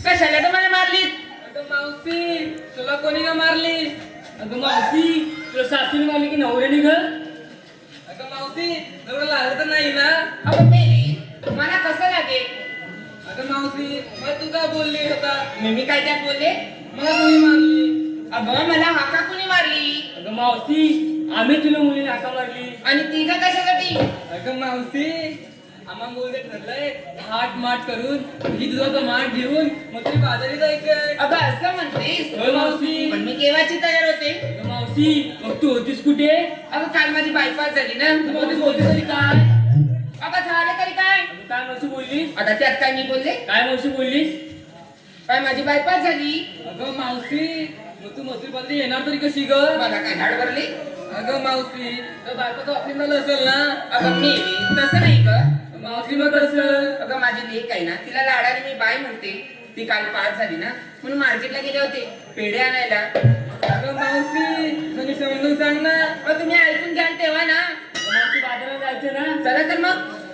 कशाला तर मला मारलीत? अगं मावशी तुला कोणी का मारली? अगं मावशी तुला सासूने मारली की नवऱ्याने ग? अगं मावशी तुला लागलं तर नाही ना? अगं मेली मला कसं लागेल? अगं मावशी मग तू का बोलली होता? मी काय त्यात बोलले? मला कोणी मारली? अगं मला हाका कुणी मारली? अगं मावशी आम्ही तुला मुलीने हाका मारली. आणि ती का कशासाठी? अगं मावशी आम्हा मुलगे ठरलंय हाट माट करून ही दुधाचा माठ घेऊन मग तरी बाजारी जायचंय. अगं असं म्हणतेस? होय मावशी. पण मी केव्हाची तयार होते? अगं मावशी मग तू होतीस कुठे? अगं काल माझी बायपास झाली ना. तू होतीस बोलते तरी काय? अगं झालं तरी काय? अगं काय मावशी बोललीस? आता त्यात काय मी बोलले? काय मावशी बोललीस? काय माझी बायपास झाली? अगं मावशी मग तू मजूर बदली येणार तरी कशी ग? मला काय झाड भरली? अगं मावशी तर बायकोचं ऑफिस झालं असेल ना? अगं मी तसं नाही का? मावशी मग कसं? अगं माझी लेक आहे ना तिला लाडाने मी बाय म्हणते. ती काल पास झाली ना म्हणून मार्केटला गेले होते पेढे आणायला. अगं मावशी तुम्ही समजून सांग ना. मग तुम्ही ऐकून घ्याल तेव्हा ना. अगं मावशी बाजारात जायचं ना? चला तर मग.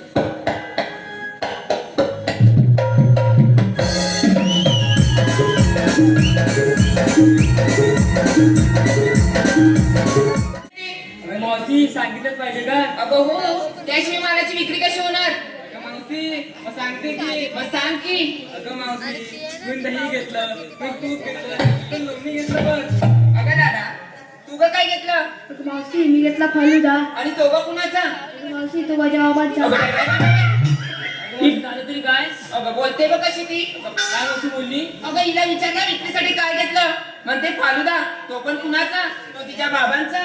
अगं मावशी सांगितलंच पाहिजे का? अगं हो त्याशिवाय मालाची विक्री कशी होणार? अगं मावशी मग सांगते की. मग सांग की. अगं मावशी मी दही घेतलं मी तूप घेतलं पण लोणी घेतलं पण. अगं दादा तू ग काय घेतलं? अगं मावशी मी घेतला फालुदा. आणि तो ग कुणाचा? अगं मावशी तो माझ्या बाबांचा. अगं बाय, बाय, बाय, बाय. अगं मावशी झालं तरी काय? अगं बोलते बघ कशी ती. काय मावशी बोलली? अगं हिला विचार ना विक्रीसाठी काय घेतलं? म्हणते फालुदा. तो पण कुणाचा? तो तिच्या बाबांचा.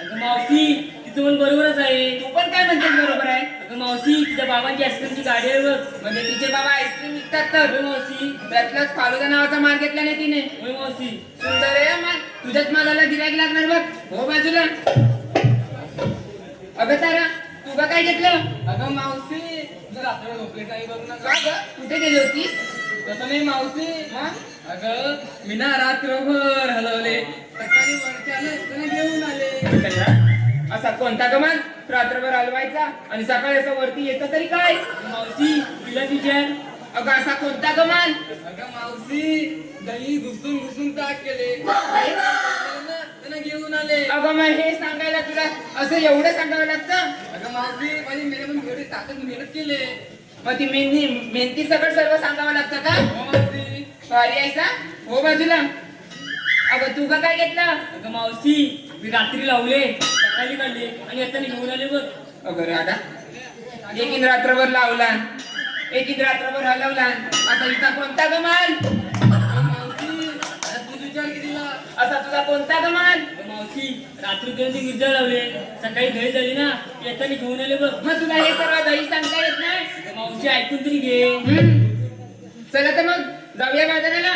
अगं मावशी तिचं पण बरोबरच आहे. तू पण काय म्हणतेस बरोबर आहे? अगं मावशी तिच्या बाबांची आईस्क्रीमची गाडी आहे बघ. म्हणजे तिचे बाबा आईस्क्रीम विकतात तर होय मावशी. त्यातलाच फालुदा नावाचा माल घेतला नाही तिने. होय मावशी. सुंदर आहे माल. तुझ्याच मालाला गिरायक लागणार बघ. हो बाजूला. अगं तारा तू का काय घेतलं? अगं मावशी जर रात्र झोपले काही बघू का नका. ग? कुठे गेली होतीस? तसं नाही मावशी. मग? अगं मी ना रात्रभर हलवले सकाळी वरती आले त्यांना घेऊन आले. कशाला? असा कोणता गमान रात्रभर हलवायचा आणि सकाळी असं वरती येतं तरी काय? अगं मावशी तिला विचार. अगं असा कोणता गमान? अगं मावशी दही घुसून घुसून ताक केले त्यांना घेऊन आले. अगं मग हे सांगायला तुला असं एवढं सांगावं लागतं? अगं मावशी माझी मेहनत एवढी ताकद मेहनत केले. मग ती मेहनती सकट सर्व सांगावं लागतं का? हो मावशी. भारी आहे सा? हो बाजूला. अगं तू का काय घेतलं? अगं मावशी मी रात्री लावले सकाळी काढले आणि आता घेऊन आले बघ. अगं राधा एकीन रात्रभर लावला एकीन रात्रभर हलवला आता हिचा कोणता गमाल? मावशी आता तूच विचार केला. असा तुझा कोणता गमाल? अगं मावशी रात्री दोन ते गिरजा लावले सकाळी दही झाली ना ती आता घेऊन आले बघ. मग तुला हे सर्व दही सांगता येत नाही? अगं मावशी ऐकून तरी घे. चला तर मग जाऊया बाजाराला.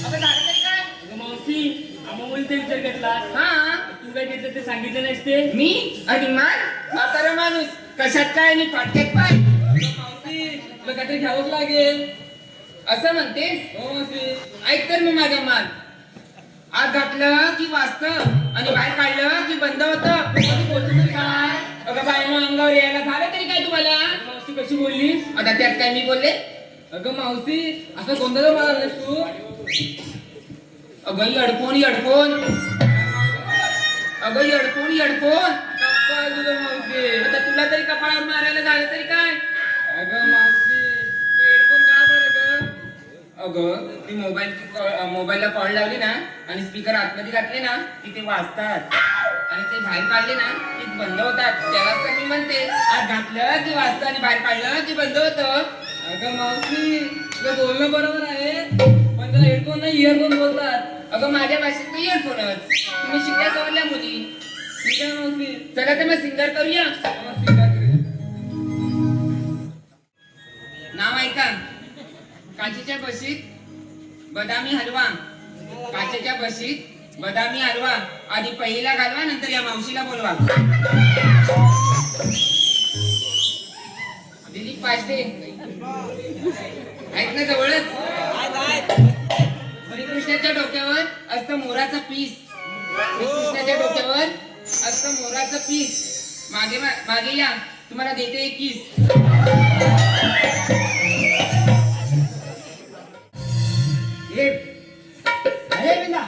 अगं झालं तरी काय? अगं मावशी आम्हा मुलीचा विचार घेतला. हा तू काय घेतलं ते सांगितलं सांगितलं नाहीस ते? मी आणि मान म्हातारा माणूस कशात काय आणि फाटक्यात पाय मावशी तुला काहीतरी घ्यावंच लागेल. असं म्हणतेस. हो मावशी. ऐक तर मी माझा मान आत घातलं की वाचतं आणि बाहेर काढलं की बंद होतं. काय अगं बायनं अंगावर यायला झालं तरी काय तुम्हाला? मावशी कशी बोललीस? आता त्यात काय मी बोलले? अगं मावशी असं कोणतं मारलास तू? अगं हेडफोन हेडफोन अगं हेडफोन हेडफोन काय तुझं मावशी? आता तुला तरी कपाळावर मारायला झालं तरी काय? अगं मावशी हेडफोन का बरं ग? अगं ती मोबाईलला कॉल लावली ना आणि स्पीकर आतमध्ये घातले ना की ते वाजतात आणि ते बाहेर काढले ना की बंद होतात. त्यालाच तर मी म्हणते आत घातलं की वाजतं आणि बाहेर काढलं की बंद होतं. अगं मावशी तुझं बोलणं बरोबर आहे पण त्याला हेडफोन नाही इयरफोन बोलतात. अगं माझ्या भाषेत तो इयरफोनच. तुम्ही शिकल्या सवरल्या मुली. ठीक आहे मावशी. चला तर मग सिंगर करूया. मावशी काय करेल? नाव ऐका. काचेच्या बशीत बदामी हलवा. काचेच्या बशीत बदामी हलवा. आधी पहिलीला घालवा नंतर या मावशीला बोलवा. दिलीप पाचटे ऐक ना जवळच. श्रीकृष्णाच्या डोक्यावर असतं मोराचं पीस. श्रीकृष्णाच्या डोक्यावर असतं मोराचं पीस. मागे या तुम्हाला देते एक किस. अरे बिंदा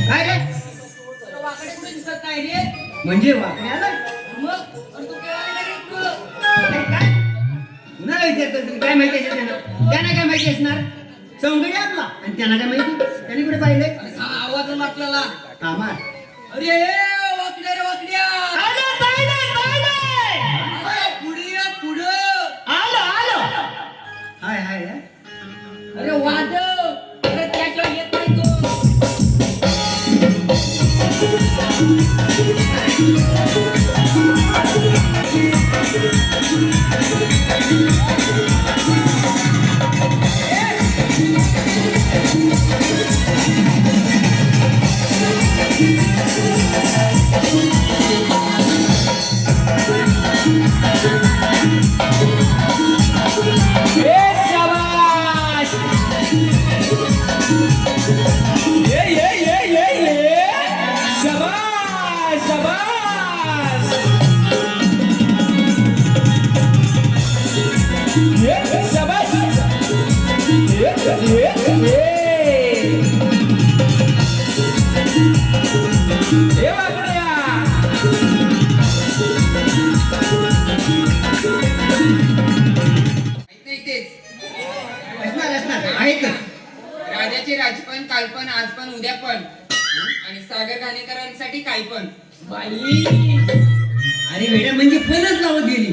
काय रे वाकडे कुठे दिसत नाही रे? म्हणजे वाकण्याला तू काय कुणाला विचारतोस तुम्ही? काय माहिती असेल त्यांना? त्यांना काय माहिती असणार? सौंदर्य आपला आणि त्यांना काय माहिती? त्यांनी कुठे पाहिले? आवाज आपल्याला. कामात अरे वाकड्या रे वाकड्या. पुढे हाय हाय हाय. अरे वादळ. अरे त्याच्यावर येत नाही तो. राजाचे राजपण कालपण आजपण उद्यापण आणि सागर घाणेकरांसाठी काय पण. बाई अरे वेड्या म्हणजे फणच लावत गेली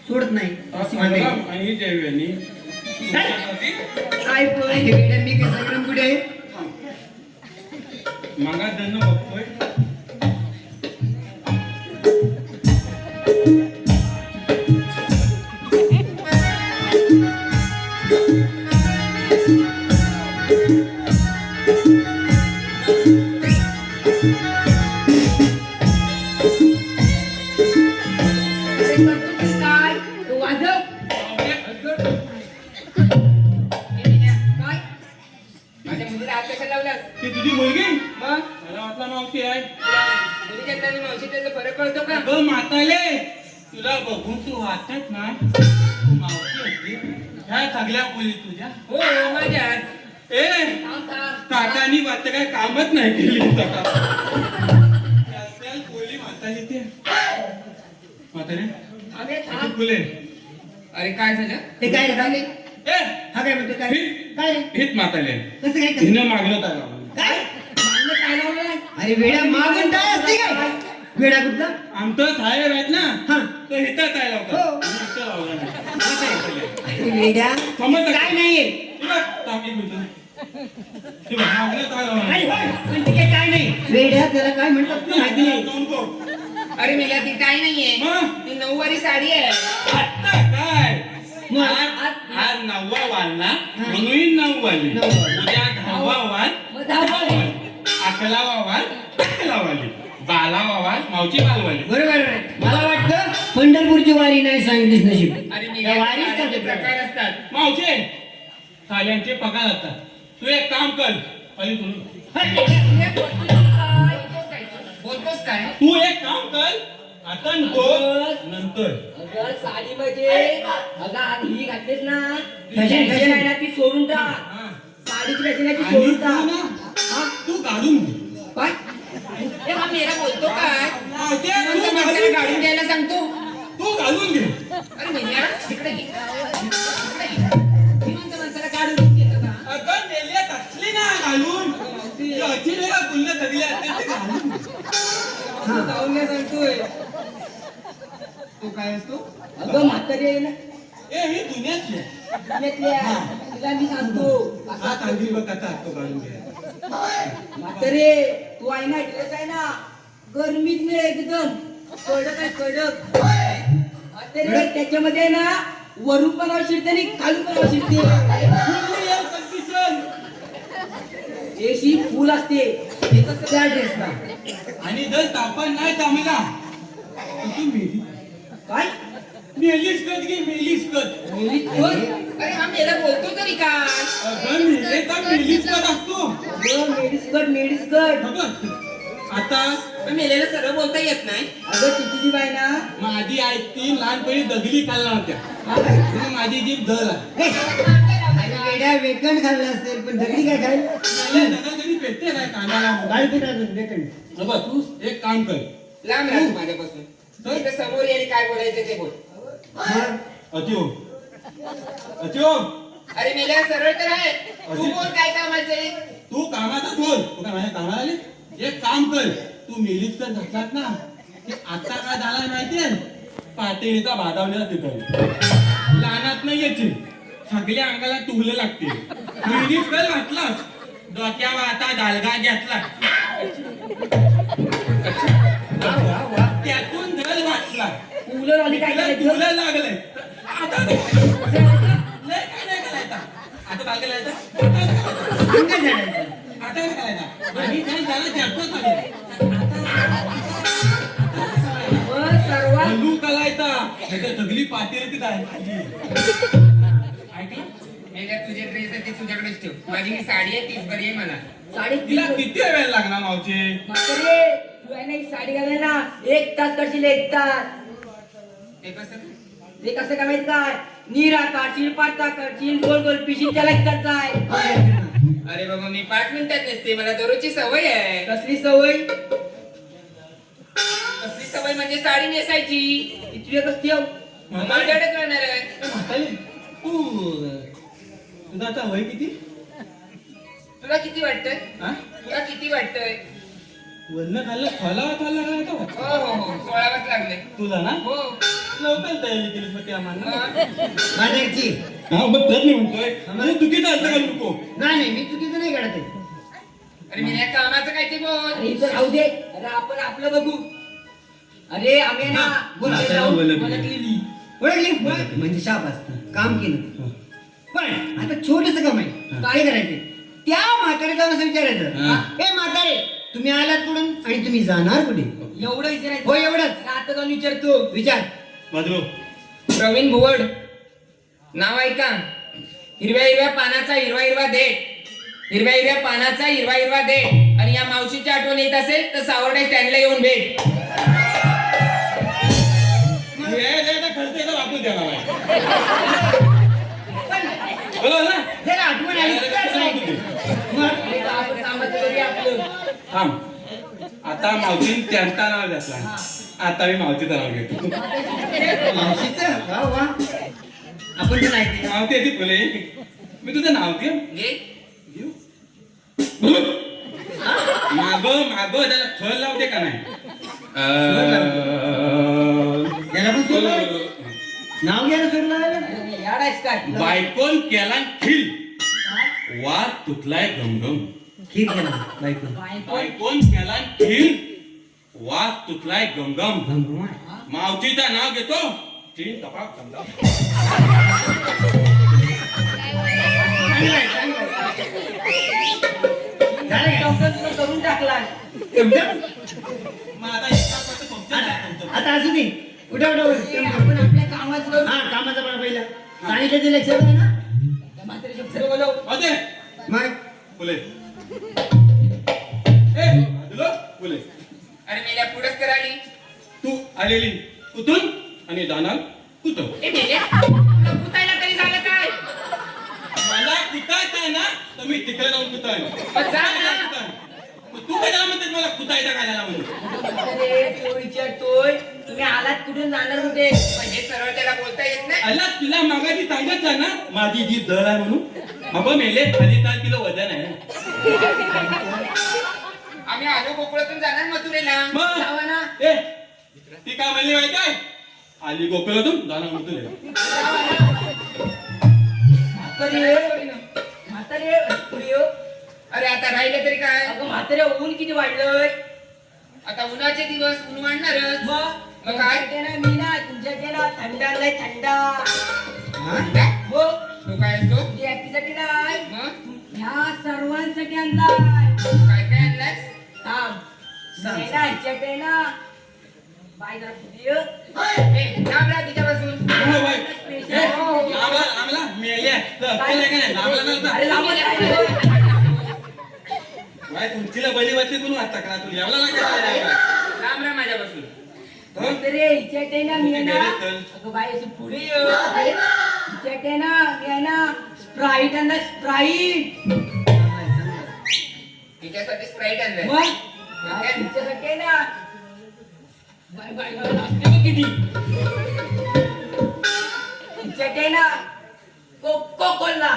सोडत नाही अशी म्हणते. काय पण अरे वेड्या मी काय सगळं कुठे आहे? मागा धन बघतोय. काय तू वाजव. माझ्या मुलीला हात कशा लावलास? ती तुझी मुलगी? मग मला वाटला मावशी आहे. मुलीच्या आणि मावशी त्याचा फरक कळतो का? अगं म्हाताले तुला बघून तू वाटत ना तू मावशी होती. ह्या सगळ्या बोली तुझ्या. हो माझ्याच. ए काकानी वाटत काय कामच नाही केली बोली म्हाताली ते म्हातारे किती फुले. अरे काय झालं? ते काय झाले? ए हा काय म्हणतो काय? काय रे? हित म्हाताले कसं काय कसं हिनं मागणं काय काय? मागणं काय लावलंय? अरे वेड्या मागून काय असते काय? वेडा कुठला? आमचं थायर आहेत ना हा तो हिथं काय लावतात. हो. हिथं लावला नाही. अरे वेड्या समजलं का? काय नाहीये. हे बघ, टाकी मिळतं. हे बघ, मागणं काय लावलं अरे होय, पण ते काय नाही. वेड्या त्याला काय म्हणतात तुला माहिती नाही. दोन बघ. अरे मेला ती काय नाहीये. मग? ती नऊवारी साडी आहे. आता काय मग? आज 9वा वाल ना म्हणून 9 वाली. नऊ वाली. उद्या 10वा वाल मग 10 वाली. अकला वावाल अकलावाली, बाला वावाल मावची बालवाली. बरोबर आहे. मला वाटतं पंढरपूरची वारी नाही सांगितलीस नशीब. आणि मी त्या वारीच वारीचे का प्रकार असतात. मावशे साल्यांचे पगार असतात. तू एक काम कर खाली सोडून. बोलतोस काय? तू एक काम कर आता नको नंतर. अगं साडी म्हणजे अगं आणि ही घातलीस ना फॅशन, फॅशन आहे ना ती सोडून टाक. हा. साडीची फॅशन आहे ती आणि सोडून तू टाक. ना तू काढून घे. काय ए, हा मेरा बोलतो काय? मावशे, म्हणतो तू माणसाला घालून गाडून घे. द्यायला सांगतो. तू घालून घे. अरे मेल्या, इकडे ये. इकडे ये. मी म्हणतो माणसाला गाडून घेतो का? अगं मेल्यात असली ना घालून ती अशी नाही का गुल्ल सगळी असते ते घालून घे. जाऊन घ्या सांगतोय. तू काय असतो? अगं म्हातारी आहे ना ए ही दुनियातली आहे. पुण्यातल्या. तिला मी सांगतो हा सांगील बघ आता तो काढून घे. म्हातारे तू आहे ना ड्रेस आहे ना गरमीत नाही एकदम कडक आहे कडक. म्हातारे त्याच्यामध्ये आहे ना वरून पण शिरते आणि खालून पण शिरते. Fully air condition. एसी फुल असते हे कसं त्या ड्रेसला आणि जर तापण नाही जमला तर तू मेली काय मेलीस कत घे मेलीस कत. मुली कोण? अरे हा मेला बोलतो तरी काय? अगं मेलेचा मेलीस कत असतो. अगं मेडिस्कट बघ आता पण मेलेला सरळ बोलता येत नाही. अगं तिची जी बाई ना माझी आई ती लहानपणी दगली खाल्ला होत्या म्हणून माझी जीभ दल आहे. आणि वेड्या वेकंड खाल्ला असेल पण दगडी काय खाईल. मला दगल कधी पेटते काय कांदाला. बाळपीठ वेकंड. बघ तू एक काम कर. लांब राहा तू माझ्यापासून. तू इथं समोर ये आणि काय बोलायचं ते बोल. अतिओ अतिओ अरे मेल्या सरळ तर आहे. तू बोल काय कामाचे. तू कामाचा बोल. तू काय माझ्या कामाला आले. एक काम कर तू मेलीच तर घातलात ना ते आता काय झालाय माहितीये पातळीचा भादावलेला तिथं लहानात नाही यायची सगळ्या अंगाला तुगलं लागते. मेलीच कर घातलास डोक्यावर आता डालगा घेतला त्यातून धल वाचला कूलर वाली काय करायचं तुला लागलंय आता लय काय नाही करायचं. आता काय करायचं अंग झाडायचं. आता काय करायचं आणि काय झालं त्यातून सर्वात हल्लू कलायचा नाहीतर सगळी पातेली ती काय ऐकलं? मेल्या तुझे ड्रेस आहे ते तुझ्याकडेच ठेव. माझी ही साडी आहे तीच बरी आहे मला. तिला साडेतीन किती वेळ लागणार मावचे. म्हातारे तू आहे ना ही साडी घालाय ना 1 तास करशील 1 तास. ते कसं? ते कसं काय माहित काय नीरा काढशील पाता काढशील गोल गोल पिशील त्याला करताय. अरे बाबा मी 5 मिनिटात नेसते. मला दररोजची सवय आहे. कसली सवय कसली सवय म्हणजे साडी नेसायची. ती तुझ्या कस ठेव माझ्याकडेच राहणार आहे. म्हातारी, तू तुझं आता वय किती. तुला किती वाटतंय? हा तुला किती वाटतंय? वल्ल खाल्लं खाला खाल्ला काय तो हो हो हो 16 लागले. तुला ना हो. लवकर तयारी केली मग त्या मानना. माझ्याची हा मग तर मी म्हणतोय तू चुकीचा अर्थ करू नको. नाही मी चुकीचं नाही करत आहे. अरे मी या कामाचं काय ते अरे बोल. इथं राहू दे अरे आपण आपलं बघू. अरे आम्ही ना हा, बोल. इथे जाऊन ओळखली. ओळखलेली. ओळखली म्हणजे शाबास काम केलं. पण आता छोटस काम आहे. काय करायचंय त्या म्हाताऱ्याला असं विचारायचं हा. ए म्हातारे तुम्ही आलात कुठून आणि तुम्ही जाणार कुठे. एवढं विचारायचं हो एवढंच. आता जाऊन विचारतो विचार. माधव प्रवीण भुवड नाव ऐका. हिरव्या हिरव्या पानाचा हिरवा हिरवा देठ. हिरव्या हिरव्या पानाचा हिरवा हिरवा देठ. आणि या मावशीची आठवण येत असेल तर सावर्डे स्टँडला येऊन भेट. खर्च येतो वापरून द्यावा बरोबर ना. जर आठवण आली तर सांगितलं. मग अरे बा, आपण कामाचं करूया आपलं. थांब आता मावशी त्यांचा नाव घेतला. आता मी मावशीचं नाव घेतो. मावशीचं वा वा आपण पण ऐकते. मावशी येते फुले मी तुझं नाव घे घे. घेऊ माग माग त्याला थळ लावते का नाही. याला पण सोडलं आहे. नाव घ्यायला सोडलं आहे. अरे याड आहेस काय बायकोन केला खिल वाद तुटलाय घमघम. ठीक आहे ना बायको. बायकोन केला खिल वाद तुटलाय घमघम. मावशीचं नाव घेतो तीन तपाक समजा. चांगलं आहे, चांगलं आहे. झालं का? डॉक्टर तुला करून टाकलं एकदम मग आता एका पासून तुमचं आता नाही, तुमचं. आता असू दे उठा उठा ए, उठा. आपण आपल्या कामाचं हा कामाचा पण पहिला सांगितलं ते लक्षात आहे ना म्हातारीच्या पुढे बोलव. अजय, मग फुले. ए, बाजूला, फुले. अरे मेल्या पुढंच तर आली. तू आलेली कुठून आणि जाणार कुठं. ए मेल्या तुला कुठायला तरी झालं काय? मला कुठायचं आहे ना तर मी तिकडे जाऊन कुठाय. मग जा ना. तू काय झाला म्हणतेस मला कुठायचा काय झाला म्हणून. म्हातारे, तो विचारतोय तुम्ही आलात कुठून जाणार कुठे म्हणजे सरळ त्याला बोलता येत नाही. अल्ला तुला मागाची सांगत जा ना माझी जी दळ आहे म्हणून. बाबा मेले 5 किलो वजन आहे. आम्ही आलो गोकुळातून जाणार मथुरेला. मग जावा ना. ए ती काय म्हणली माहिती आहे आली गोकुळातून जाणार मथुरेला. म्हातारे पुढे ये. अरे आता राहिलं तरी काय? अगं म्हातारे ऊन किती वाढलंय आता उन्हाचे दिवस ऊन वाढणारच. मग मग काय? तुमच्याकडे ना मी ना तुमच्याकडे ना थंड आणलाय थंड हा? हो तो काय असतो? तुझ्या एकटीसाठी नाही मग ह्या सर्वांसाठी आणलाय काय काय आणलायस? थांब नाही ना ह्याच्याकडे ना बाय जरा पुढे ये. ए, थांब रा तिच्यापासून. हो बाई. Special. ए, आम्हाला मेले आम्हाला अरे लांब आहे. बाय तुमचीला बली वाटली म्हणून आता करा तुला यावला लागेल. थांब रा माझ्यापासून. म्हातारे ह्याच्याकडे ना मी आहे ना गेले तर. अगं बाई असं पुढे ये. ह्याच्याकडे ना मी आहे ना स्प्राईट आणला स्प्राईट तिच्यासाठी स्प्राईट आणलाय. मग तुमच्याकडे आहे ना बाय बाय बाय लागते बघ किती तुमच्याकडे आहे ना कोको कोला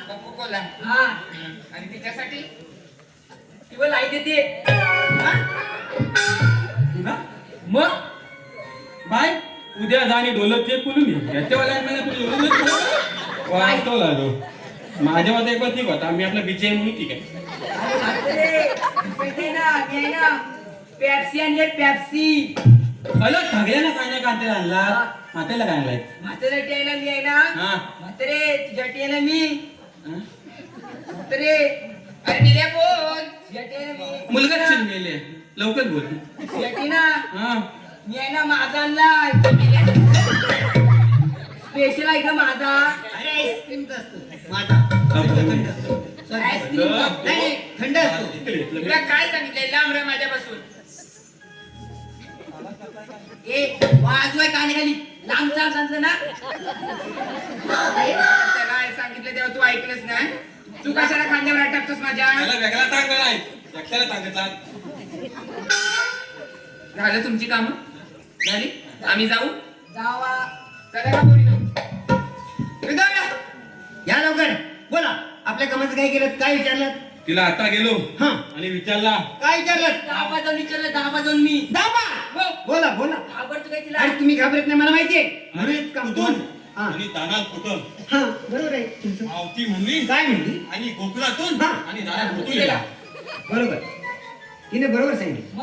कोको-कोला. हा आणि तिच्यासाठी किंवा लाईट येते मग बाय उद्या जा आणि डोलत चेक करून घे याच्यावाला मला तुझी वाचतो लागलो माझ्या मते एक ठीक होता मी आपला विजय म्हणून ठीक आहे. अरे म्हातारे, तुमच्याकडे ना मी आहे ना पेप्सी आणली पेप्सी अलग ठगल्या ना काय नाही कांते आणला मातेला काय आणलाय. म्हाताऱ्यासाठी आहे ना मी आहे ना हा म्हातारे तुझ्यासाठी आहे ना मी हा? म्हातारे अरे मेल्या बोल. तुझ्यासाठी आहे ना मी मुलगाच शिन गेले लवकर बोल. तुझ्यासाठी ना हा मी आहे ना माझा आणलाय स्पेशल आहे का माझा अरे आईस्क्रीमचा असतो माझा आईस्क्रीम नाही थंड असतो. तुला काय सांगितलंय? लांब रा माझ्यापासून. ए वाजवाय काने खाली लांब चाल सांगतो ना त्याला सांगितलं तेव्हा तू ऐकलंस ना. तू कशाला खांद्यावर हात टाकतोस माझ्या? त्याला वेगळा टांग नाही एकट्याला टांगतला. झालं तुमची कामं झाली? आम्ही जाऊ. जावा चला का पोरीनो? या लवकर बोला आपल्या कामाचं काय केलं काय विचारलं तिला आता गेलो हा आणि विचारला काय विचारलं दहा जाऊन विचारलं 10 वाजून मी दाबा बोला बोला आवडतो काय तिला अरे तुम्ही घाबरत नाही मला माहितीये म्हणून काम कुठून हा आणि दानात कुठं हा बरोबर आहे तुमचं मावती म्हणली काय म्हणली आणि गोकुळातून हा. आणि दानात मथुरेला. बरोबर तिने बरोबर सांगितलं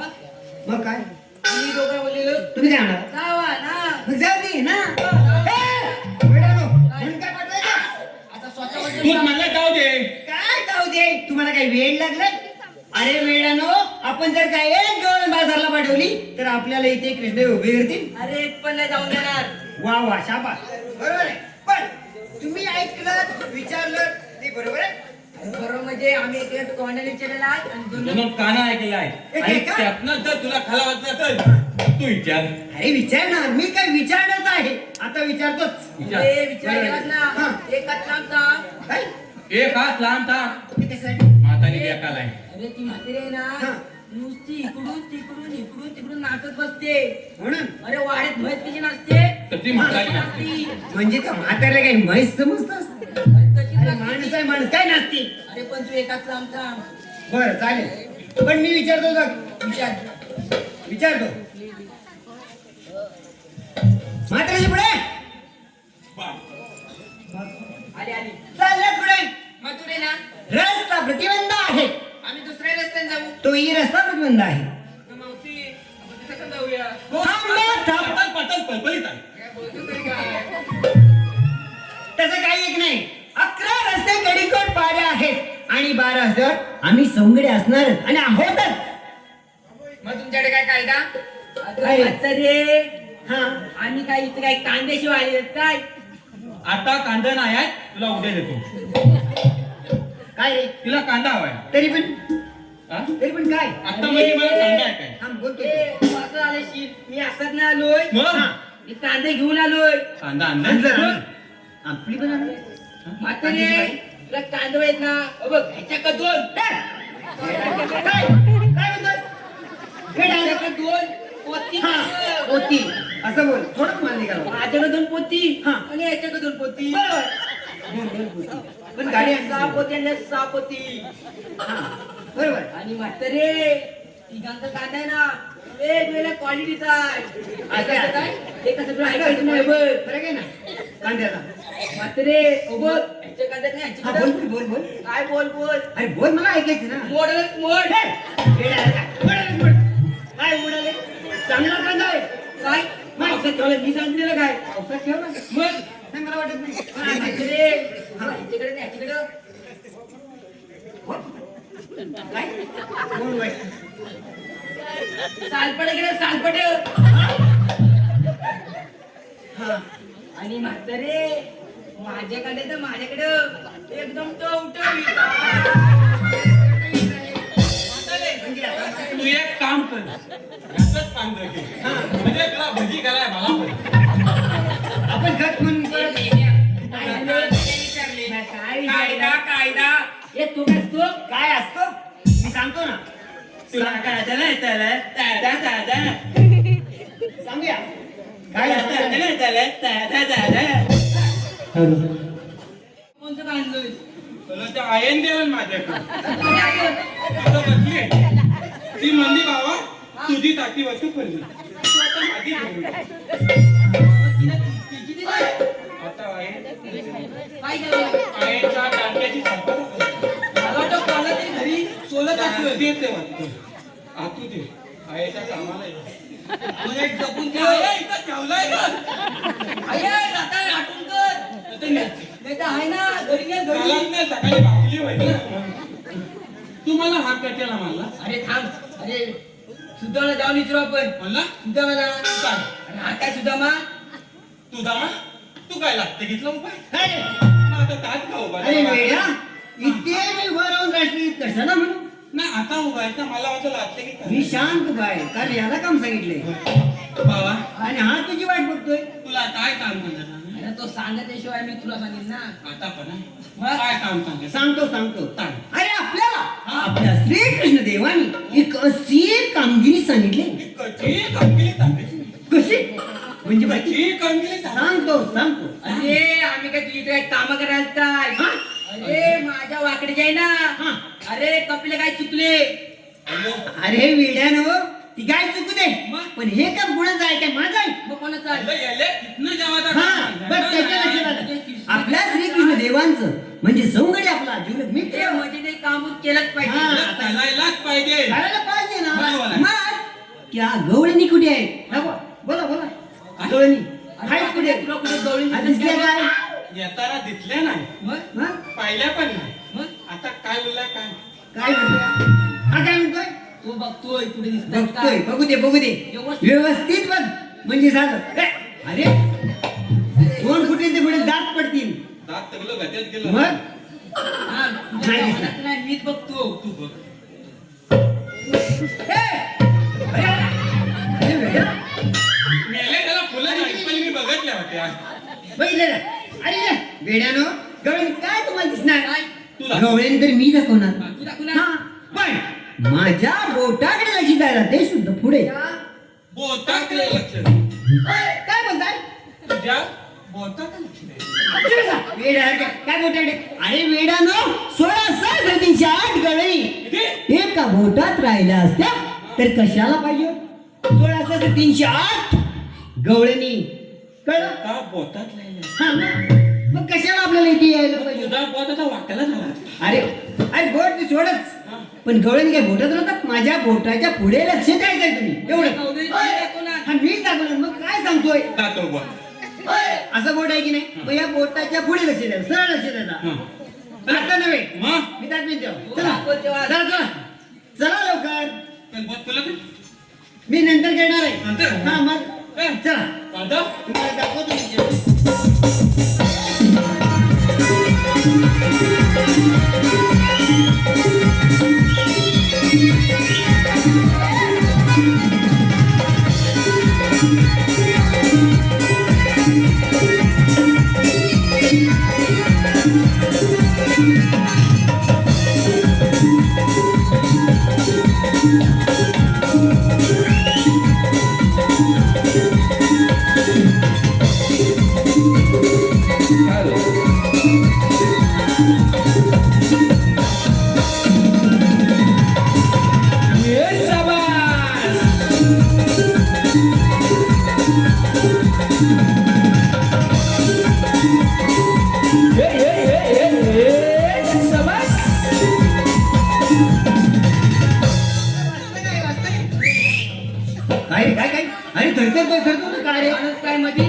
मग काय मी दोघं बोलले तुम्ही काय म्हणा जावा ना मग जाऊ दे ना ए, वेडानो, म्हणून काय पाठवायचं आता स्वतः तू मला जाऊ दे. काय जाऊ दे तुम्हाला काही वेळ लागलाय अरे वेळानो आपण जर काय एक दोन बाजारला पाठवली तर आपल्याला इथे कृष्ण उभे करतील अरे एक पण नाही जाऊन देणार वा वा शाबास बरोबर आहे पण तुम्ही ऐकलं विचारलं ते बरोबर आहे बरोबर म्हणजे आम्ही एक तोंडाने विचारलेला आहे आणि दोन दोन काना ऐकलाय एक आणि का? त्यातनं जर तुला खाला वाटलं तर तू विचार. अरे विचारणार मी काय विचारणार आहे आता विचारतोच विचार. ए, विचारलेलाच हा. ना एकच लांब जा काय एक हात लांब था ते कशासाठी माताने बेकालाय. अरे ती म्हातारी आहे हा. ना नुसती इकडून तिकडून इकडून तिकडून नाचत बसते म्हणून अरे वाड्यात म्हैस कशी नाचते तशी म्हातारी नाचते. नाचती. म्हणजे का म्हातारला काही म्हैस समजतस अरे तशी अरे नाचते माणूस ती. आहे माणूस काय नाचते अरे पण तू एकाच लांब थांब बरं चालेल पण मी विचारतो बघ विचारतो म्हाताऱ्याची पुढे आली आली चालल्या पुढे मथुरेला रस्ता प्रतिबंध आहे आम्ही दुसऱ्या रस्त्याने जाऊ. तोही रस्ता प्रतिबंध आहे मावशी आपण तिथे पण जाऊया. थांब. पटल पटल पलपलीत आहे. काय बोलतो तरी काय? तसं काही एक नाही 11 रस्ते कडिकोट पाड्या आहेत आणि 12 आम्ही सौंगडे असणारच आणि आहोतच. मग तुमच्याकडे काय कायदा? काय? म्हातारे हा आम्ही काय इथे काय कांद्याशिवाय आले काय? आता कांदा नाही आहे, तुला उद्या देतो. काय रे तिला कांदा हवाय. तरी पण हा? काय आता म्हणजे मला कांदा आहे काय? थांब बोलतो ए, असं आले शीत मी असत ना आलोय मग? हा. मी कांदे घेऊन आलोय. कांदा आणला? आणलं. आपली पण आणलं. म्हातारे तुला कांदे आहेत ना बघ ह्याच्याकडे दोन काय म्हणतोस? हे डायरेक्ट ह्याच्याकडे दोन पोती हा, पोती असं बोल थोडंच मान्य करा. माझ्याकडे दोन पोती हा. आणि ह्याच्याकडे दोन पोती बरोबर. पण गाडी आणली. 6 पोती आणि 6 पोती हा, बरोबर. आणि म्हातारे तिघांचा कांदा आहे ना वेगवेगळ्या क्वालिटीचा आहे. असं आहे. काय ते कसं तुला ऐकायचं नाही बघ फरक आहे ना कांद्याला. म्हातारे ओ बघ ह्याच्या कांद्यात नाही हा ह्याच्याकडे बोल बोल बोल काय बोल बोल अरे बोल मला ऐकायचं ना. मोडलच मोड हे, हे डायरेक्ट उडाले, उड. काय उडाले? चांगला कांदा आहे. काय पावसात ठेवलं मी सांगितलेलं काय पावसात ठेव ना. मग चांगला वाटत नाही. हा, म्हातारे ह्याच्याकडे नाही ह्याच्याकडे काय? बोल बाई. सालपट गेलं सालपट हा. आणि म्हातारे माझ्याकडे तर माझ्याकडे एकदम टवटवीत. तू एक काम कर, याचंच कांदा घे. म्हणजे तुला भजी करायला मला पडेल. आपण घट म्हणून ते परत मेल्या. कायदा विचारले. काय कायदा कायदा हे तू काय तू काय असतो मी सांगतो ना. तुला काय झालंय त्याला? दादा दादा. सांगूया काय असतं कोणतं काय आणलंय तुला ते आयन देवल माझ्याकडे. तिथं बसली आहे. ती म्हणली बाबा तुझी ताटी वस्तू पडली. आधी बोलली. आता आयन काय केलं आयनच्या टाक्याची छापा मला वाटतं कोणाला तरी घरी सोलत असेल देते वाटतं. आतू दे आयच्या कामाला ये. मग एक जपून ठेव आया इथं ठेवलंय का? आये आता आठवण कर नाही तर आहे ना घरी नाही घरी मला नाही सकाळी भाकली व्हायची ना. तू मला हात कट्याला मारला अरे थांब अरे सुद्धाला जाऊन विचारू आपण म्हणला सुद्धाला काय अरे हा काय सुद्धामा तू दामा तू काय लागते घेतला उपाय काय? मग आता काय का उभा अरे वेड्या इथे मी उभा राहून राहते कशाला म्हणू. नाही आता उभा आहे ना मला वाटलं लागते की काय? मी शांत उभा आहे कारण याला काम सांगितलंय बाबा आणि हा तुझी वाट बघतोय. तुला काय काम सांगितलं अरे तो सांगण्याशिवाय मी तुला सांगेन ना आता पण आहे. मग? काय काम सांगितलं सांगतो सांग. अरे आपल्याला आपल्या श्रीकृष्ण देवानी एक अशी कामगिरी सांगितली. कशी कामगिरी सांगायची कशी म्हणजे माहिती? कशी कामगिरी सांग. सांगतो अरे आम्ही काय तुझी काय काम करायला काय हा? अरे माझ्या वाकडे आहे ना हा. अरे कपिल काय चुकले अरे वेड्यानो ती काय चुकू दे मग? पण हे काम कुणाचं आहे काय माझं आहे. मग कोणाचा म्हणलं याले इथनं जेवायचं हा काम बघ सांगितलं. त्याच्या लक्षात आलं. आपल्या श्रीकृष्ण देवांचं म्हणजे सौंगडी आपला जीवन ते मित्र म्हणजे ते काम केलंच पाहिजे हा. तुला चालायलाच पाहिजे करायला पाहिजे ना. बरोबर आहे. मग त्या गवळणी कुठे आहे दाखवा. बोला गवळणी हाय कुठे तुला कुठे जवळून आ, दिसल्या काय येताना दिसल्या नाही मग हा? पाहिल्या पण नाही मग आता काय बोललाय काय काय म्हणतोय हा काय म्हणतोय तो बघतोय कुठे दिसतोय बघतोय काय बघू दे व्यवस्थित बघ म्हणजे झालं अरे दोन फुटींचे पुढे दात पडतील दात तगलं गत्यात गेलं मग हा, तुझ्या नाही गावात नाही, मीच बघतो तू बघ अरे वेड्या, मेले त्याला फुलं नाही पण मी बघितल्या होत्या बघितलं ना? अरे रे, वेड्यानो गवळणी काय तुम्हाला दिसणार काय तुला गवळणी तर मी दाखवणार तू दाखव ना हा, पण माझ्या बोटाकडे लक्ष द्यायला ते सुद्धा पुढे बोटाकडे लक्ष दे. काय म्हणताय तुझ्या बोटाकडे लक्ष दे. वेडा काय बोटाकडे अरे वेडानो 16,308 गवळणी किती? एका बोटात राहिल्या असत्या तर कशाला पाहिजे 16,308 गवळणी कळलं का बोटात राहिल्या? हा मग कशाला आपल्याला इथे यायला पाहिजे तुझा बोट आता वाटायला झाला अरे अरे बोट ते सोडच पण गवळणी काय बोटात राहतात माझ्या बोटाच्या पुढे लक्ष द्यायचंय तुम्ही एवढं गवळणी दाखव ना. हा मीच दाखवलं मग काय सांगतोय जातो बघ असं बोट आहे की नाही मग या बोटाच्या पुढे लक्ष द्यायचं सरळ लक्ष द्यायचं हं. आता नव्हे मग मी दाखवीन तेव्हा. हो, चला दाखव तेव्हा. चला चला चला लवकर चल बस तुला ते. मी नंतर घेणार आहे नंतर? हा मग ए, चला दादा तुम्हाला दाखवतो मी जेवण. काय रे काय काय अरे थरथर काय रे माणूस काय मधी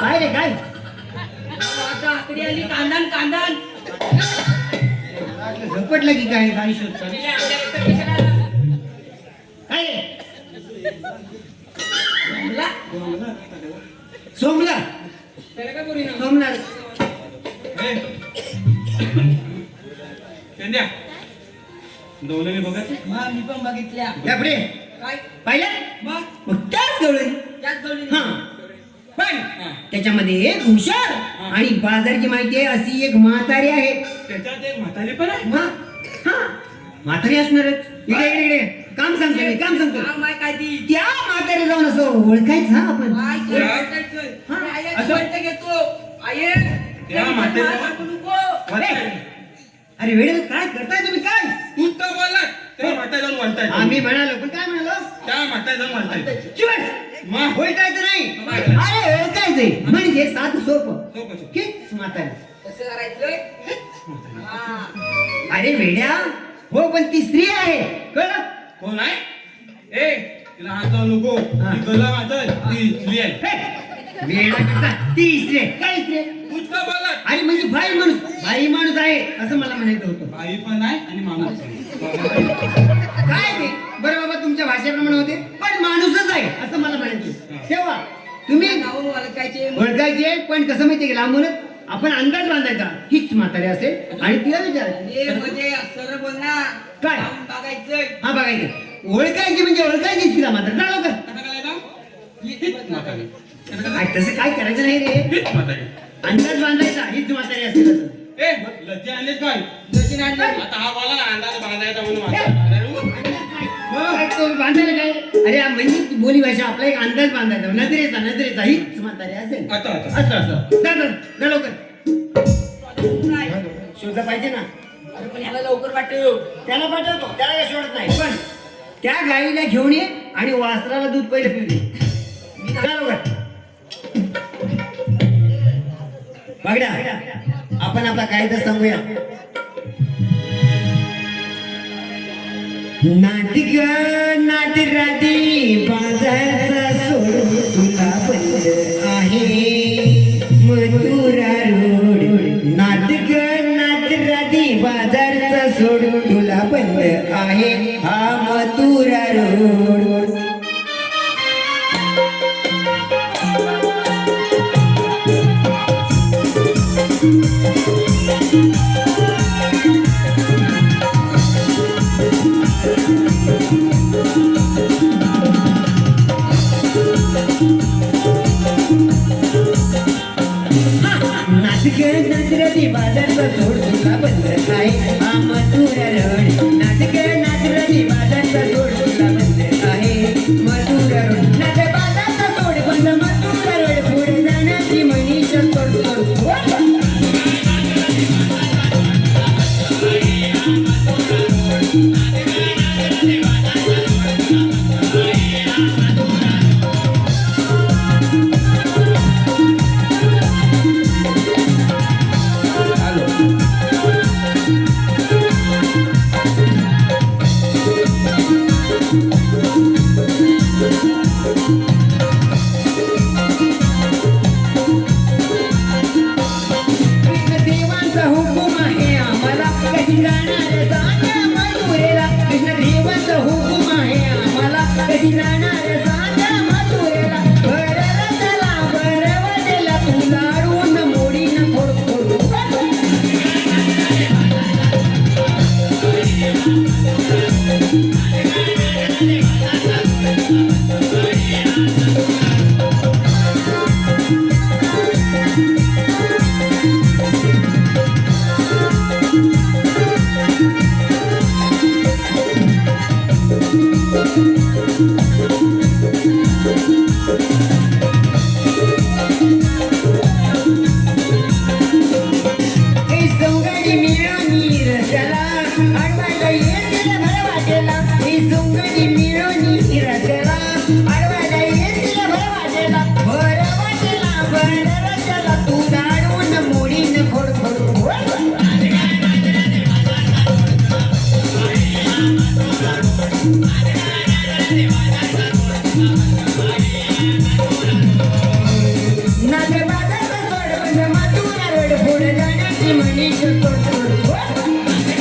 काय रे काय आता आकडी आली कांदान कांदान झपटलं की काय काय शोधतात तिला आमच्या इथं कशाला आला? काय रे बोला. सोमला त्याला काय बोलू ना सोमनाथ ए. पेंड्या डोलेने बघत मग मी पण बघितल्या या पुढे काय पाहिलं मग मग त्याच गवळणी त्याच गवळणी. हा पण त्याच्यामध्ये एक हुशार आणि बाजारची माहिती आहे अशी एक म्हातारी आहे त्याच्यात एक म्हातारी पण आहे मग हा म्हातारी असणारच इकडे इकडे इकडे काम सांगतो मी काम सांगतो हा, माय काय ती त्या म्हातारी जाऊन असं ओळखायचं हा आपण माय काय या. ओळखायचं? हा, मी आय्या असं? ओळख घेतो आये त्या म्हातारीला- माय दाखवू नको. म्हातारी. अरे वेळे काय करताय तुम्ही काय तू तर बोलला त्या म्हातारी जाऊन बोलताय आम्ही म्हणालो पण काय म्हणालो त्या म्हातारी जाऊन बोलताय शिवाय मग ओळखायचं नाही मग? अरे ओळखायचंय म्हणजे साधं सोपं सोपं, सोपं. हीच म्हातारी कसं करायचंय हा. अरे वेड्या हो पण ती स्त्री आहे कळलं कोण आहे ए तिला हात जाऊ नको हा. ती गला वाचल ती इथली आहे हे, वेडा करता ती स्त्री आहे. काय स्त्री आहे? तू तर बोलला अरे म्हणजे भाई माणूस आहे असं मला म्हणायचं होतं बाई पण आहे आणि माणूस पण आहे. काय ते बरं बाबा तुमच्या भाषेप्रमाणे होते पण माणूसच आहे असं मला म्हणायचं तेव्हा तुम्ही नावून ओळखायचे ओळखायचे पण कसं माहितीये का लांबूनच आपण अंदाज बांधायचा हीच म्हातारी असेल आणि तिला विचारायचं हे म्हणजे सरळ बोल ना काय? नावून बघायचंय हा बघायचं ओळखायची म्हणजे ओळखायचीच तिला मात्र जा लवकर आता काय लावलं? हीच म्हातारी. काय तसं काय करायचं नाही रे हीच म्हातारी. अंदाज बांधायचा हीच म्हातारी असेल असं. ए लज्जे आणले काय जशी आणली. आता हा बोला ना अंदाज बांधायचा म्हणून म्हातारी. काय तो बांधायला काय अरे हा म्हणजे ती बोली भाषा आपला एक अंदाज बांधायचा नजरेचा हीच म्हातारी असेल आता आता असं असं जा, जा, जा लवकर नाही. शोधलं पाहिजे ना अरे पण ह्याला लवकर पाठव त्याला पाठवतो त्याला काही शोधत नाही पण त्या गाईला घेऊन ये आणि वासराला दूध पहिले पिऊ दे जा लवकर बघड्या आपण आपला कायदा सांगूया नाटिक नाट राधी बाजारचा सोडून तुला बंद आहे मथुरा रोड नाटक नाट राधी बाजारचा सोडून तुला बंद आहे हा मथुरा रोड नाटक नाटराधी बाजारचा सोड तुला बंद आहे हा मथुरा रोड नाटक नाटराधी बाजारचा सोड तुला बंद आहे मथुरा रोड नाट बाजारचा सोड बंद मथुरा रोड पुढे जाण्याची मनीषा सोड ही सोंगडी मिळून रचला आडवायला येतील भर वाटेला ही सोंगडी मिळून रचला आडवायला येतील भर वाटेला भर रचला तू दाडून मोडीन खोड खोड नाचे बाजाचा सोड बंद मातुरा रोड पुढे जाण्याची म्हणीच तोड तोड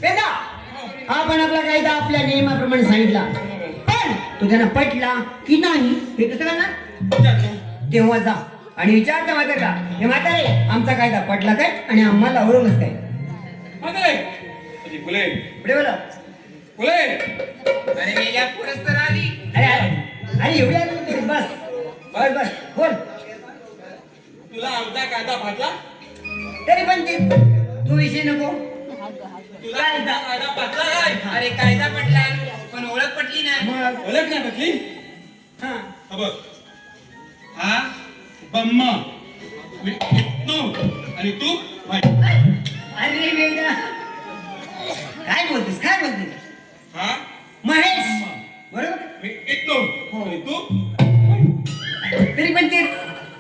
वेदा आपण आपला कायदा आपल्या नियमाप्रमाणे सांगितला पण तो त्यांना पटला की नाही हे कसं करणार तेव्हा जा आणि विचारता म्हाताऱ्याला हे म्हातारे आमचा कायदा पटला काय आणि आम्हाला आवडलंच काय फुले पुढे बोला फुले अरे मेल्या पुरच तर आली. अरे अरे अरे एवढी आली होती. बस बस बस बोल तुला आमचा कायदा फाटला तरी पण ते तू विषय नको तुला आमचा कायदा फाटला काय अरे कायदा पटला पण ओळख पटली नाही. मग ओळख नाही फाटली हा हा बघ हा बम्मा मी तू आणि तू भाई अरे वेदा काय बोलतेस हा महेश बरोबर मी इतो आणि तू तरी पण तेच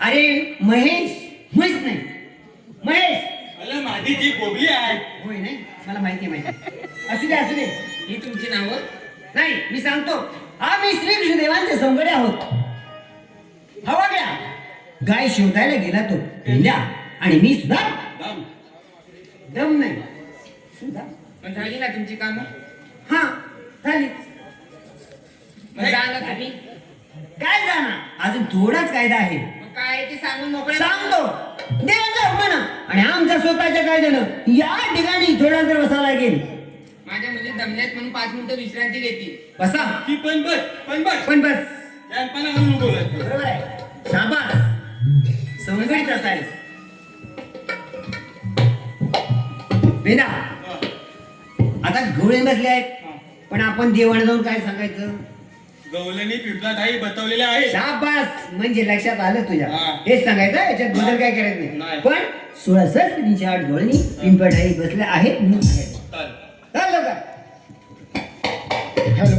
अरे महेश म्हैस नाही महेश अरे माझी जी गोबली आहे होय नाही मला माहिती असू दे ही तुमची नावं. नाही मी सांगतो आम्ही श्रीकृष्ण देवांचे सोंगडे आहोत हवा घ्या गाय शोधायला गेला तो पेंड्या आणि मी सुद्धा दाम. दम नाही सुद्धा मग झाली ना तुमची कामं. हा झालीच मग जा ना तुम्ही. काय जाणार अजून थोडाच कायदा आहे मग काय ते सांगून मोकळे. सांगतो देवाचा म्हणा आणि आमच्या स्वतःच्या कायद्यानं या ठिकाणी थोडा तर बसावं लागेल माझ्या मुली दमल्यात म्हणून 5 मिनिटं विश्रांती घेतील. बसा ती पण बस पण बस कॅम्पाला म्हणून बोलायचं बरोबर आहे शाबास संगणित असायच बेना आता गवळे बसले आहेत पण आपण देवाने जाऊन काय सांगायचं गवलेनी पिपला काही बतवलेले आहे शाबास म्हणजे लक्षात आलं तुझ्या हा. हेच सांगायचं याच्यात बदल काय करायचं नाही नाही. पण 16:308 गवळणी पिंपळाई बसल्या आहेत म्हणून सांगायचं चालेल. चल लवकर हॅलो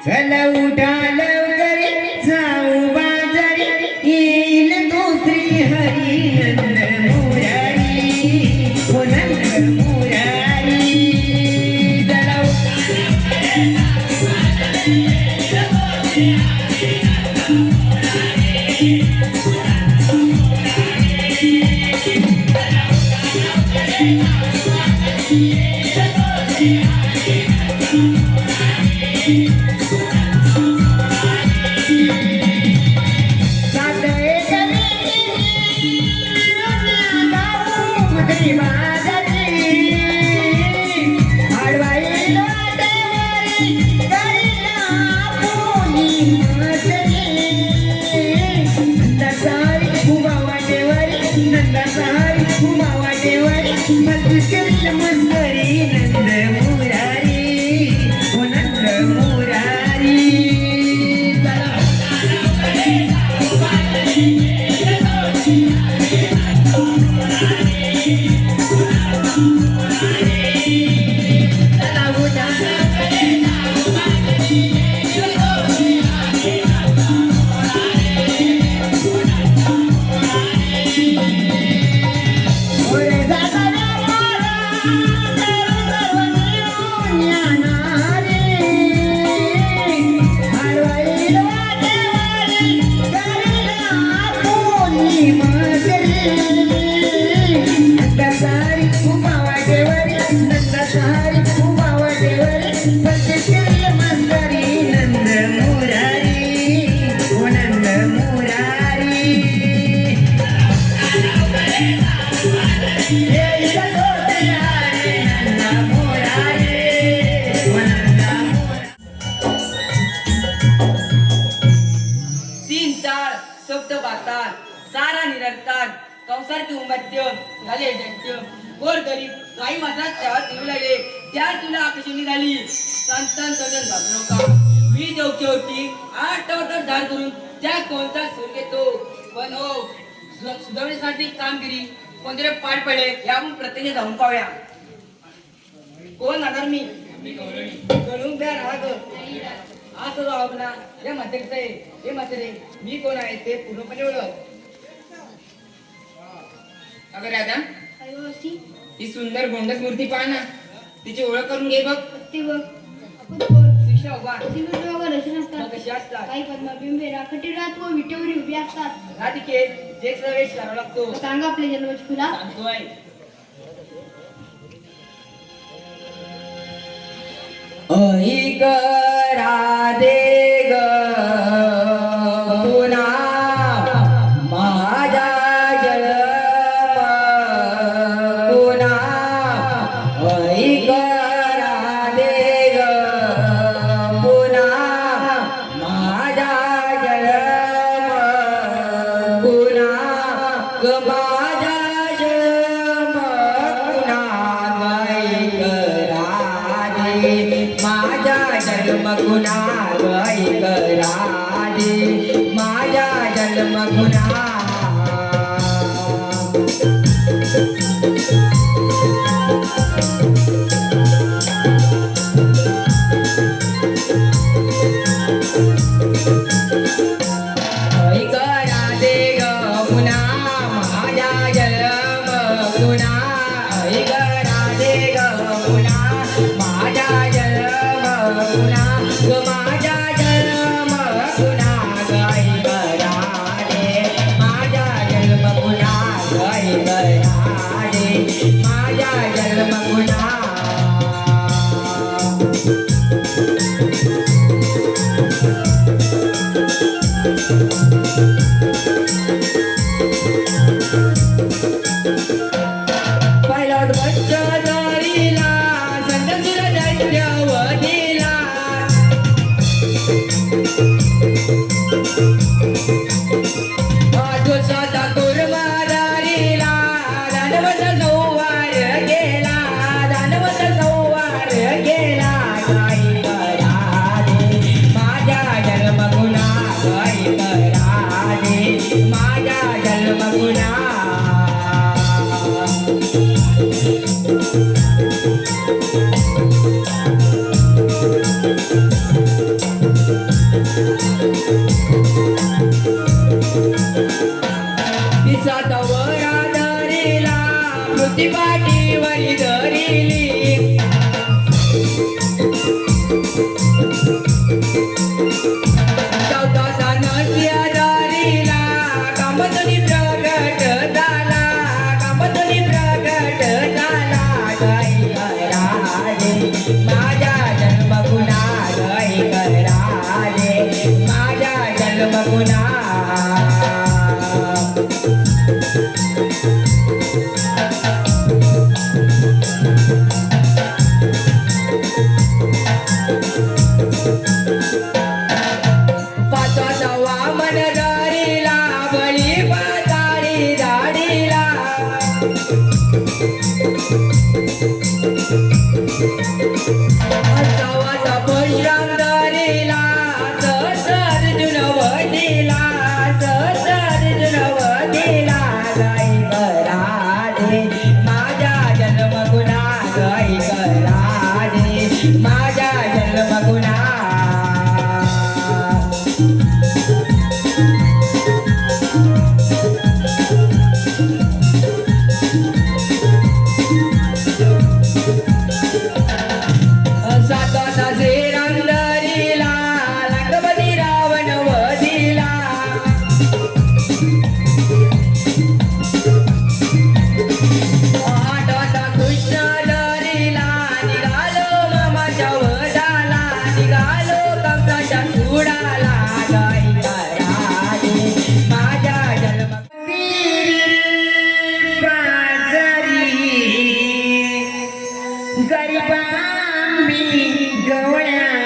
चल उठा लवकर जाऊ बाजारी येईल दुसरी हरी नंद मुरारी हो नंद मुरारी चला सात एक गाऊ मधली बाजा मस्करी मस्करी नंद मुरारी हो नंद मुरारी चला उठा ओरे जाता नंद मुरारी ओ नंद मुरारी तीन ताळ शब्द बातात सारा निरंतर कंसारती उमत्य झाले जंत्य गोर गरीब काही माझा तेव्हा देऊ लागले त्या तुला आकाशी निघाली संतान सजन घाबरू नका मी देवची होती आठ तर धार करून त्या कोणता सूर घेतो पण हो सुधारण्यासाठी कामगिरी कोणतरी पाठ पडले या आपण प्रत्येक जाऊन पाहूया कोण राहणार मी कळून द्या राग असं जाऊ ना हे म्हातारीच आहे हे म्हातारे मी कोण आहे ते पूर्णपणे ओळख अगं राधा काय मावशी ही सुंदर गोंडस मूर्ती पहा ना तिची ओळख करून घे बघ ते बघ आपण कोण शिक्षा उभा दिवस वगैरे रचना मग असतात कशी असतात काही पद्माबिंबे राखटी रात व विटेवरी उभी असतात राधिके जे प्रवेश करावा लागतो तर सांगा आपल्या जन्माची तुला सांगतोय ऐक राधे ग पुन्हा माझा जन्म पुन्हा ऐक राधे ग पुन्हा माझा जन्म पुन्हा ग माझा जन्म पुन्हा ऐक राधे माझा जन्म गुन्हा ऐक राधे माझा जन्म गुन्हा ऐक राधे ग पुन्हा माझा जन्म गुन्हा ऐक राधे ग पुन्हा माझा जन्म गुन्हा ग माझा जन्म गुन्हा ऐक राधे माझा जन्म गुन्हा ऐक राधे माझा जन्म गुन्हा पहिला ध्वज धरिला संतसुर दैत्यवधीला आठवसाचा कुर्माधारीला दानवत संवार गेला दानवत संवार गेला काही करा माझ्या जन्म गुन्हा काही करा असावाचा पैरांगारीला अर्जुन वदिला अर्जुन वदिला गाई कराडे माझ्या जन्मगुणा गाई कराडे माझ्या जन्मगुणा साताना जेरांदरीला लंगवती रावण वदिला आटाटा कृष्ण दरीला निघालो मामाच्या वदाला निघालो कंसाच्या सुडाला गाई कराडे माझ्या जन्म गरीबा मी गवळ्या